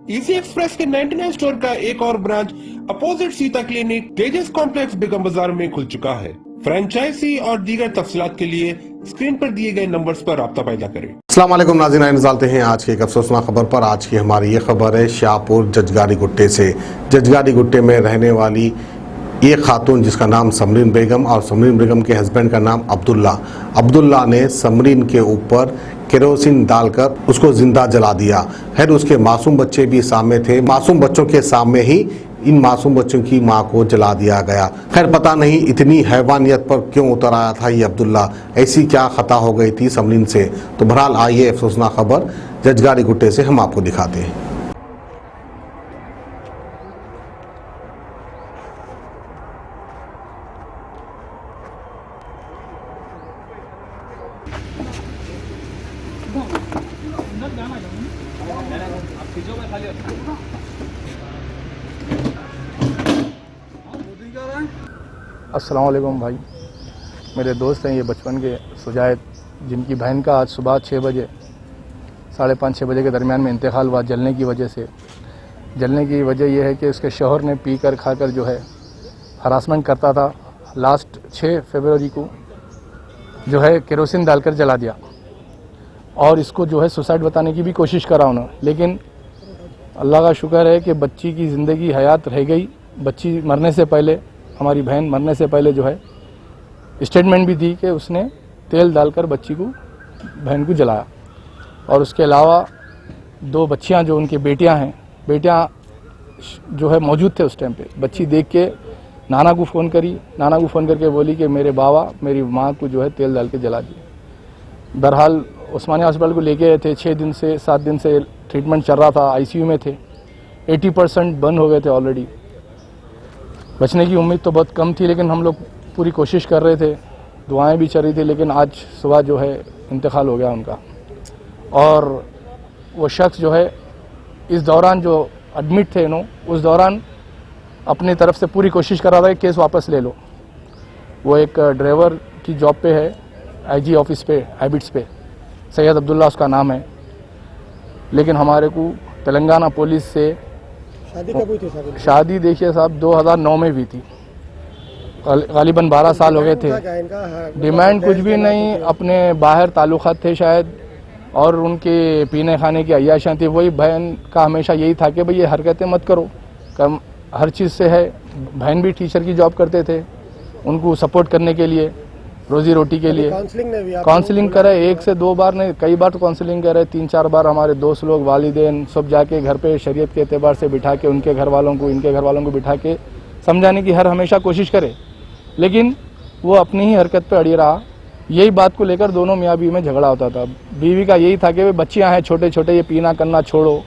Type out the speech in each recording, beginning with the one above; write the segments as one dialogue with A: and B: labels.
A: Easy express के 99 store का एक और ब्रांच अपोजिट सीता क्लिनिक तेजस कॉम्प्लेक्स बेगम बाजार में खुल चुका है। फ्रेंचाइजी और दीगर तफसीलात के लिए स्क्रीन पर दिए गए नंबर्स पर राब्ता पैदा करें।
B: अस्सलाम वालेकुम नाज़रीन, निकालते हैं आज की एक अफसोसनाक खबर पर। आज की हमारी ये खबर है शाहपुर जजगारी गुट्टे से। जजगारी गुट्टे में रहने वाली एक खातून जिसका नाम समरीन बेगम और समरीन बेगम के हस्बैंड का नाम अब्दुल्ला ने समरीन के ऊपर केरोसिन डालकर उसको जिंदा जला दिया। खैर उसके मासूम बच्चे भी सामने थे। मासूम बच्चों के सामने ही इन मासूम बच्चों की मां को जला दिया गया। खैर पता नहीं इतनी हैवानियत पर क्यों उतर आया था ये अब्दुल्ला, ऐसी क्या खता हो गई थी समरीन से। तो बहरहाल आइए अफसोसनाक खबर जजगारी गुट्टे से हम आपको दिखाते हैं।
C: अस्सलाम वालेकुम भाई, मेरे दोस्त हैं ये बचपन के सुजायद, जिनकी बहन का आज सुबह 6 बजे 5:30-6 बजे के दरमियान में इंतकाल हुआ जलने की वजह से। जलने की वजह यह है कि उसके शौहर ने पी कर खाकर जो है हरासमेंट करता था। लास्ट 6 फरवरी को जो है केरोसिन डालकर जला दिया और इसको जो है सुसाइड बताने की भी कोशिश करा उन्होंने, लेकिन अल्लाह का शुक्र है कि बच्ची की ज़िंदगी हयात रह गई। बच्ची मरने से पहले, हमारी बहन मरने से पहले जो है स्टेटमेंट भी दी कि उसने तेल डालकर बच्ची को, बहन को जलाया। और उसके अलावा 2 बच्चियां जो उनकी बेटियां हैं, बेटियां जो है मौजूद थे उस टाइम पे। बच्ची देख के नाना को फ़ोन करी, नाना को फ़ोन करके बोली कि मेरे बाबा मेरी माँ को जो है तेल डाल के जला दिया। बहरहाल उस्मानिया हॉस्पिटल को लेके गए थे। 6 दिन से 7 दिन से ट्रीटमेंट चल रहा था, आईसीयू में थे। 80% बंद हो गए थे ऑलरेडी। बचने की उम्मीद तो बहुत कम थी, लेकिन हम लोग पूरी कोशिश कर रहे थे, दुआएं भी चल रही थी, लेकिन आज सुबह जो है इंतकाल हो गया उनका। और वो शख्स जो है इस दौरान जो एडमिट थे उस दौरान अपनी तरफ से पूरी कोशिश कर रहा था कि केस वापस ले लो। वो एक ड्राइवर की जॉब पे है, आईजी ऑफिस पे, हैबिट्स पे, सैयद अब्दुल्ला उसका नाम है। लेकिन हमारे को तेलंगाना पुलिस से शादी कब हुई थी? शादी देखिए साहब 2009 में भी थी, गालिबन 12 साल हो गए थे। डिमांड कुछ भी नहीं, अपने बाहर ताल्लुकात थे शायद, और उनके पीने खाने की अय्याशियाँ थी। वही बहन का हमेशा यही था कि भाई ये हरकतें मत करो, कम हर चीज़ से है। बहन भी टीचर की जॉब करते थे, उनको सपोर्ट करने के लिए, रोजी रोटी के लिए काउंसलिंग करे। 1 से 2 बार नहीं, कई बार तो काउंसलिंग करे, 3-4 बार हमारे दोस्त लोग, वालिदैन सब जाके घर पे शरीयत के एतबार से बिठा के उनके घर वालों को, इनके घर वालों को बिठा के समझाने की हमेशा कोशिश करे, लेकिन वो अपनी ही हरकत पे अड़ी रहा। यही बात को लेकर दोनों मियाँ बीवी में झगड़ा होता था। बीवी का यही था कि बच्चियाँ हैं छोटे छोटे, ये पीना करना छोड़ो,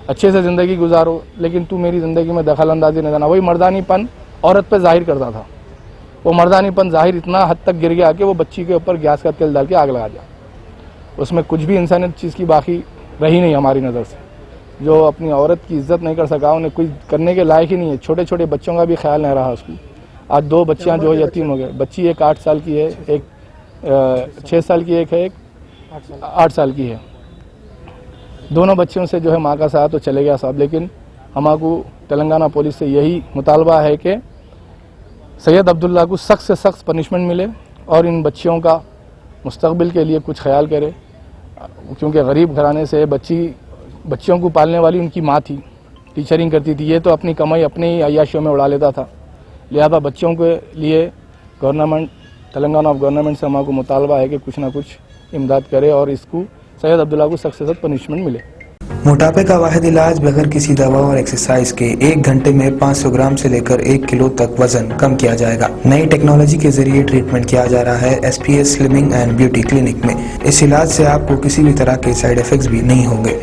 C: अच्छे से ज़िंदगी गुजारो, लेकिन तू मेरी ज़िंदगी में दखल अंदाजी न देना। वही मर्दानीपन औरत पर जाहिर करता था। वो मर्दानीपन जाहिर इतना हद तक गिर गया कि वो बच्ची के ऊपर गैस का तेल डाल के आग लगा दिया। उसमें कुछ भी इंसानियत चीज़ की बाकी रही नहीं हमारी नज़र से। जो अपनी औरत की इज्जत नहीं कर सका, उन्हें कुछ करने के लायक ही नहीं है। छोटे छोटे बच्चों का भी ख्याल नहीं रहा उसको। आज 2 बच्चियाँ जो यतीम हो गए। बच्ची एक 8 साल की है, एक 6 साल की, एक है एक 8 साल की है। दोनों बच्चियों से जो है माँ का साथ तो चले गया साहब, लेकिन हमारे तेलंगाना पुलिस से यही मुतालबा है कि सैयद अब्दुल्ला को सख्त से सख्त पनिशमेंट मिले और इन बच्चियों का मुस्तकबिल के लिए कुछ ख्याल करे, क्योंकि गरीब घराने से बच्चियों को पालने वाली उनकी माँ थी, टीचरिंग करती थी। ये तो अपनी कमाई अपनी ही अय्याशियों में उड़ा लेता था। लिहाजा बच्चों के लिए गवर्नमेंट, तेलंगाना गवर्नमेंट से हमारे को मुतालबा है कि कुछ ना कुछ इमदाद करे और इसको सैयद अब्दुल्ला को सख्त से सख्त पनिशमेंट मिले।
D: मोटापे का वाहिद इलाज बगैर किसी दवा और एक्सरसाइज के 1 घंटे में 500 ग्राम से लेकर 1 किलो तक वजन कम किया जाएगा। नई टेक्नोलॉजी के जरिए ट्रीटमेंट किया जा रहा है SPS slimming and beauty clinic में। इस इलाज से आपको किसी भी तरह के साइड इफेक्ट्स भी नहीं होंगे।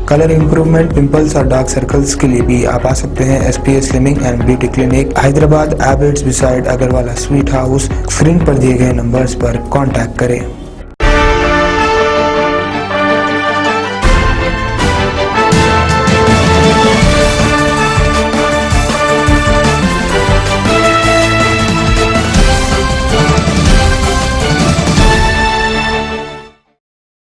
D: कलर इंप्रूवमेंट, पिंपल्स और डार्क सर्कल्स के लिए भी आप आ सकते हैं SPS slimming and beauty clinic, Hyderabad, habits beside Agarwala sweet house. Screen पर दिए गए नंबर्स पर कांटेक्ट करें।